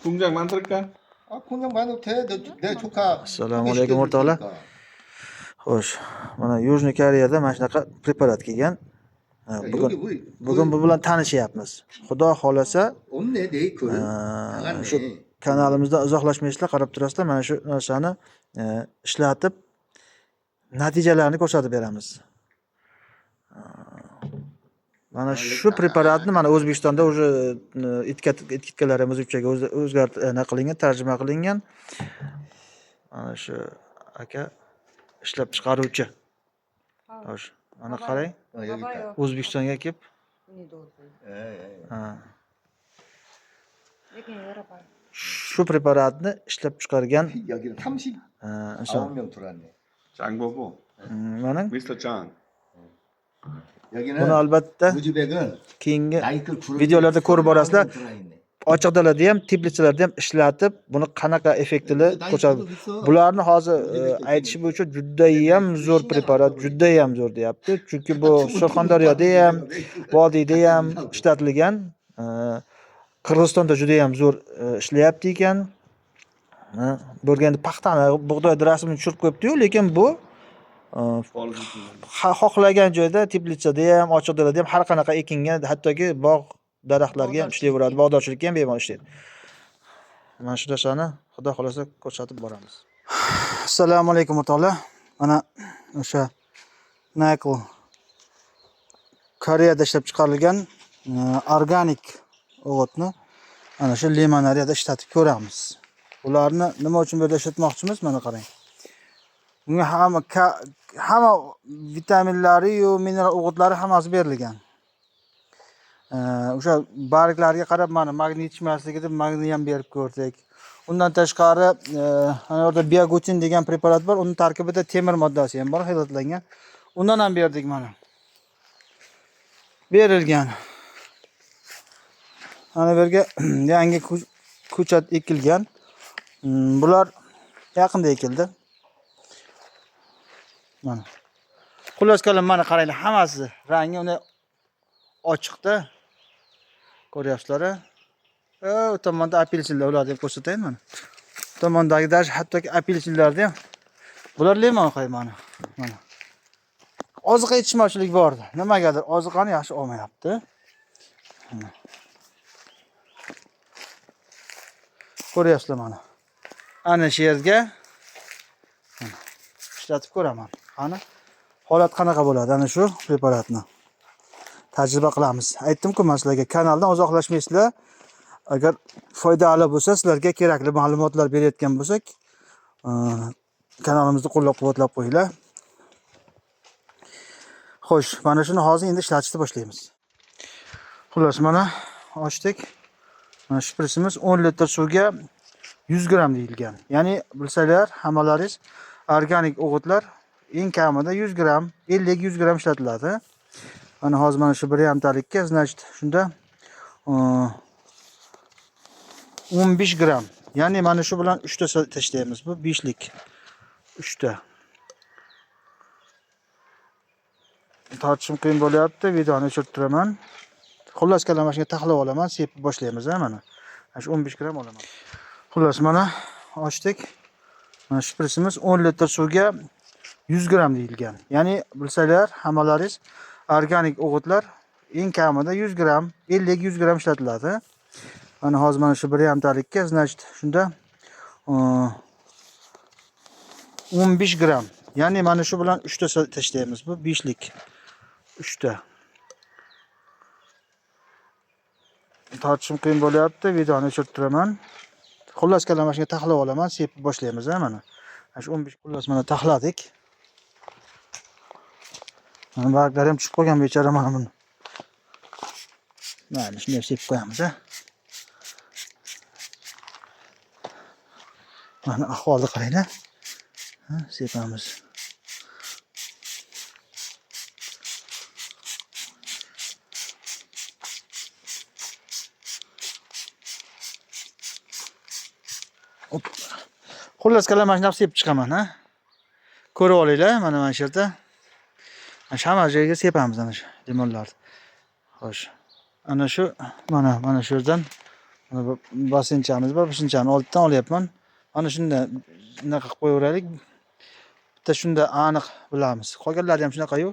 공장 만들까? 아, 공장 많아도 돼. 내 조카. Assalomu alaykum o'rtoqlar. Xo'sh, mana Yujniy Koreyada mana shunaqa preparat kelgan. Bugun bu bilan tanishyapmiz. Xudo xolasa, 없네, 네이클. shu kanalimizda uzoqlashmaysizlar, qarab turasizlar. Mana shu narsani ishlatib natijalarni ko'rsatib beramiz. Mana shu preparatni mana O'zbekistonda уже etiketkalarimiz uchchaga qilingan, tarjima qilingan. Mana shu aka ishlab chiqaruvchi. Xo'sh, mana qarang. 여기 있다. O'zbekistonga kelib, shu preparatni ishlab chiqargan 여기는 39명 들어왔네. 장 보고. mana 미스터 장. 여기는 buni albatta 우즈벡은 keyingi 나이클 구름 videolarda ko'rib borasizlar. 들어있네. Ochiq dalada ham, teplitsalarda ham ishlatib, buni qanaqa effektli ko'rsatib. Bularni hozir aytish bo'yicha juda ham zo'r preparat, juda ham zo'r deyapti. Chunki bu Surxondaryoda ham, Vodiyda ham ishlatilgan. Qirg'izistonda juda ham zo'r ishlayapti ekan. Bo'lganda paxtani, bug'doyni rasmini tushirib qo'yibdi-yu, lekin bu xohlagan joyda, teplitsada ham, ochiq dalada ham har qanaqa ekingan, hattoki bog' daraxtlarga ham ishlayveradi, bog'dorchilikka ham bemalol ishlaydi. Mana shu narsani Xudo xolasa ko'rsatib boramiz. Assalomu alaykum o'rtoqlar. Mana o'sha Nickel Koreyada ishlab chiqarilgan organik o'g'itni mana shu limonariyada ishlatib ko'ramiz. Ularni nima uchun bu yerda ishlatmoqchimiz? Mana qarang. Bunga hamma vitaminlari yu mineral o'g'itlari hammasi berilgan. O'sha barglariga qarab mana magniy yetishmasligi deb magniy ham berib ko'rdik. Undan tashqari ana yerda biogutin degan preparat bor. Uning tarkibida temir moddasi ham bor, hilatlangan. Undan ham berdik mana. Berilgan. Ana bu yerga yangi ko'chat ekilgan. Bular yaqinda ekildi. Mana. Xullas kalom mana qaranglar, hammasi rangi uni ochiqda. Ko'ryapsizlar-a? O tomonda apelsinlar ular deb ko'rsatayin mana. Tomondagi даже hattoki apelsinlarda ham bular lemon qo'y mana. Mana. Oziqa yetishmovchilik bordi. Nimagadir oziqani yaxshi olmayapti. Ko'ryapsizlar mana. Ana shu yerga ishlatib ko'raman. Qani holat qanaqa bo'ladi ana shu preparatni tajriba qilamiz. Aytdim-ku, men sizlarga kanaldan uzoqlashmaysizlar. Agar foydali bo'lsa, sizlarga kerakli ma'lumotlar berayotgan bo'lsak, kanalimizni qo'llab-quvvatlab qo'yinglar. Xo'sh, mana shuni hozir endi ishlatishni boshlaymiz. Xullas, mana ochdik. Mana shpritsimiz 10 litr suvga 100 gram deyilgan. Ya'ni bilsanglar, hammalaringiz organik o'g'itlar eng kamida 100 gram, 50-100 gram ishlatiladi. Mana hozir mana shu 1,5 talikka, значит, shunda 15 gram. Ya'ni mana shu bilan 3 ta tashlaymiz. Bu 5lik. 3 ta. Tortishim qiyin bo'lyapti. Videoni o'chirib turaman. Xullas kalom mashinaga taxlab olaman, sepib boshlaymiz, mana. Shu 15 gram olaman. Xullas mana ochdik. Mana shpritsimiz 10 litr suvga 100 gram deyilgan. Ya'ni bilsanglar, hammalaringiz organik o'g'itlar eng kamida 100 gram, 50-100 gram ishlatiladi. Mana hozir mana shu 1,5 talikka, значит, shunda 15 gram. Ya'ni mana shu bilan 3 ta tashlaymiz. Bu 5lik. 3 ta. Tortishim qiyin bo'lyapti. Videoni o'chirib turaman. Xullas kalom mashinaga taxlab olaman, sepib boshlaymiz, mana. Shu 15 xullas mana taxladik. Mana barglari ham tushib qolgan bechora mana buni. Mana shunday sepib qo'yamiz, Mana ahvolni qaranglar. Sepamiz. Xullas kalom mashinani sepib chiqaman, Ko'rib olinglar, mana shu yerda. Hamma joyga sepamiz ana shu limonlarni. Xo'sh. Ana shu mana shu yerdan Bosinchamiz bor, bishinchani oldidan olyapman. Mana shunda shunaqa qilib qo'yaveraylik. Bitta shunda aniq bilamiz. Qolganlari ham shunaqa-yu.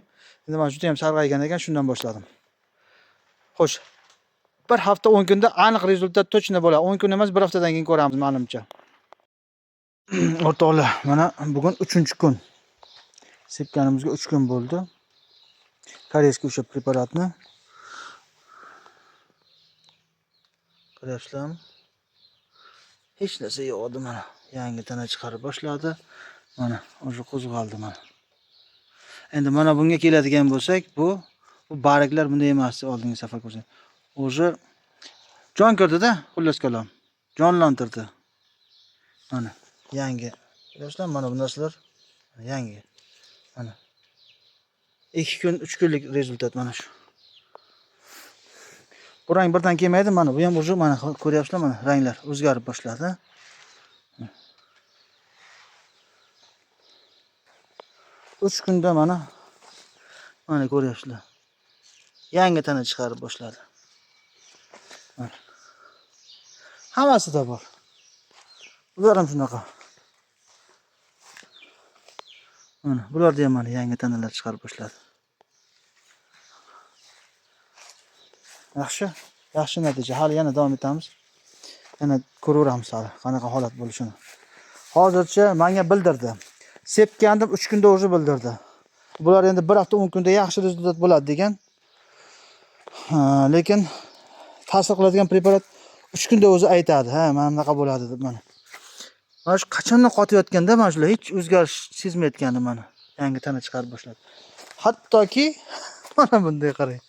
Endi mana juda ham sarg'aygan ekan, shundan boshladim. Xo'sh. Bir hafta 10 kunda aniq rezultat точно bo'ladi. 10 kun emas, bir haftadan keyin ko'ramiz menimcha. O'rtoqlar, mana bugun 3-kun. Sepganimizga 3 kun bo'ldi. Koreyskiy o'sha preparatni ko'ryapsizlarmi? Hech narsa yo'q edi mana. Yangi tana chiqarib boshladi. Mana, o'sha qo'zg'aldi mana. Endi mana bunga keladigan bo'lsak, bu barglar bunday emas, oldingi safar ko'rsak. O'sha jon kirdi-da, xullas kalom. Jonlantirdi. Mana yangi. Yoshlar mana bu narsalar yangi. Mana 2 kun, 3 kunlik rezultat mana shu. Bu rang birdan kelmaydi, mana bu ham o'zi mana ko'ryapsizlar, mana ranglar o'zgarib boshladi. 3 kunda mana ko'ryapsizlar. Yangi tana chiqarib boshladi. Hammasida bor. Bular ham shunaqa. Mana bularda ham mana yangi tanalar chiqarib boshladi. Yaxshi natija. Hali yana davom etamiz. Yana ko'raveramiz hali qanaqa holat bo'lishini. Hozircha menga bildirdi. Sepgandim 3 kunda o'zi bildirdi. Bular endi bir hafta 10 kunda yaxshi rezultat bo'ladi degan. Lekin ta'sir qiladigan preparat 3 kunda o'zi aytadi. Ha, mana bunaqa bo'ladi deb mana. Mana shu qachondan qotayotganda mana shular hech o'zgarish sezmayotgandim mana. Yangi tana chiqarib boshladi. Hattoki mana bunday qarang.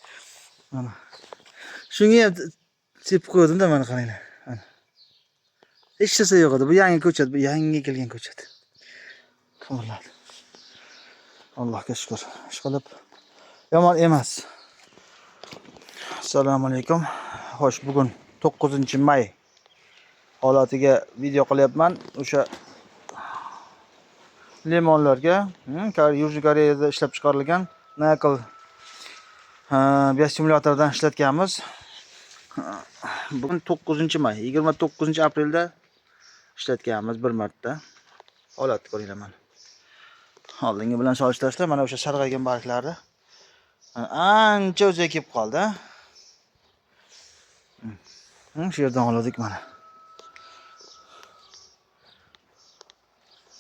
Mana. Shunga ham sepib qo'ydim-da mana qaranglar. Mana. Hech narsa yo'q edi. Bu yangi ko'chat, bu yangi kelgan ko'chat. Qoladi. Allohga shukr. Ishqilib yomon emas. Assalomu alaykum. Xo'sh, bugun 9-may holatiga video qilyapman. O'sha limonlarga, Yujiy Koreyada ishlab chiqarilgan Nakl biosimulyatordan ishlatganmiz. Bugun 9-may, 29-aprelda ishlatganmiz bir marta. Holatni ko'ringlar mana. Oldingi bilan solishtirishlar mana o'sha sarg'aygan barglarni ancha o'ziga kelib qoldi. Shu yerdan oldik mana.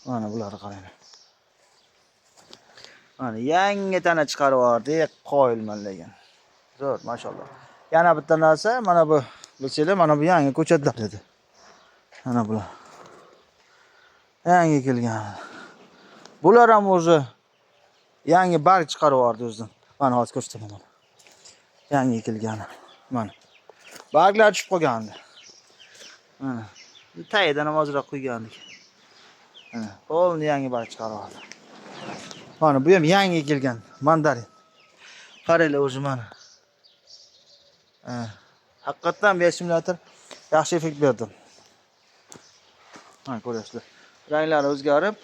Mana bularni qaranglar. Mana yangi tana chiqarib yubordik, qoyilman lekin. Zo'r, mashalloh. Yana bitta narsa, mana bu bilsanglar, mana bu yangi ko'chatlar dedi. Mana bular. Yangi kelgan. Bular ham o'zi yangi barg chiqarib yubordi o'zidan. Mana hozir ko'rsataman mana. Yangi kelgan. Mana. Barglar tushib qolgandi. Mana. Tayidan ham ozroq qo'ygandik. Mana, polni yangi barg chiqarib yubordi. Mana bu ham yangi kelgan mandarin. Qaranglar o'zi mana. Haqiqatan biosimulyator yaxshi effekt berdi. Mana ko'ryapsizlar. Ranglari o'zgarib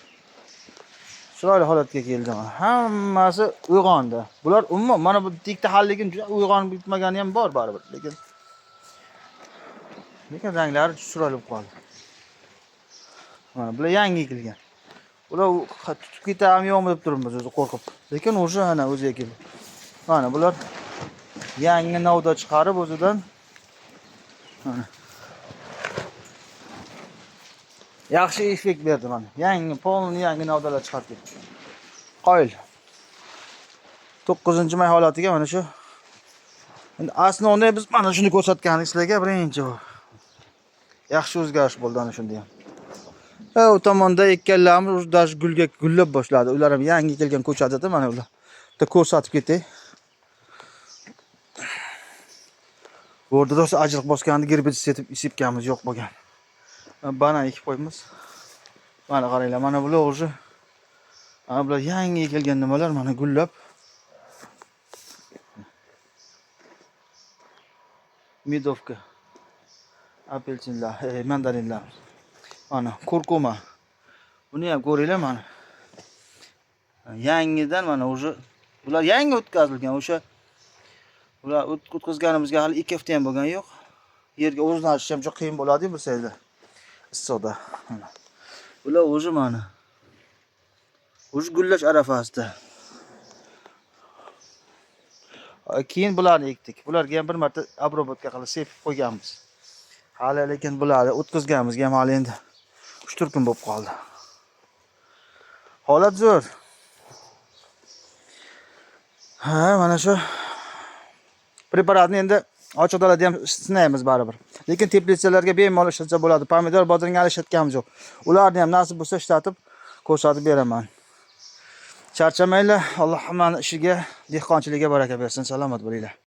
chiroyli holatga keldi. Hammasi uyg'ondi. Bular umuman mana bu tikta halligin juda uyg'onib bitmagani ham bor baribir, lekin ranglari chiroyli bo'lib qoldi. Mana bular yangi kelgan. Ular tutib ketami yo'qmi deb turibmiz o'zi qo'rqib. Lekin o'sha ana o'ziga keldi. Mana bular yangi novda chiqarib o'zidan mana yaxshi effekt berdi mana. Yangi polni yangi novdalar chiqarib ketdi. Qoyil. 9-may holatiga mana shu. Endi aslida biz mana shuni ko'rsatgandik sizlarga birinchi. Yaxshi o'zgarish bo'ldi ana shunda ham. O tomonda ekkanlarimiz даже gullab boshladi. Ular ham yangi kelgan ko'chatda mana ular. Bitta ko'rsatib ketay. Bu yerda do'st ajriq bosganda gerbitsid sepganmiz yo'q bo'lgan. Banan ekib qo'yamiz. Mana qaranglar, mana bular o'zi. Mana bular yangi kelgan nimalar mana gullab. Medovka. Apelsinlar, mandarinlar. Mana kurkuma. Buni ham ko'ringlar mana. Yangidan mana o'zi bular yangi o'tkazilgan o'sha. Ular o'tkazganimizga hali 2 hafta ham bo'lgan yo'q. yerga o'rnatishish ham juda qiyin bo'ladi-ku bu sayda. Issiqda. Mana. Bular o'zi mana. O'zi gullash arafasida. Keyin bularni ekdik. Bularga ham bir marta obrobotka qilib sepib qo'yganmiz. Hali lekin bularni o'tkazganimizga ham hali endi 3-4 kun bo'lib qoldi. Holat zo'r. Ha, mana shu preparatni endi ochiq dalada ham sinaymiz baribir. Lekin teplitsalarga bemalol ishlatsa bo'ladi. Pomidor bodringani ishlatganimiz yo'q. Ularni ham nasib bo'lsa ishlatib ko'rsatib beraman. Charchamanglar. Alloh hammani ishiga, dehqonchiligiga baraka bersin. Salomat bo'linglar.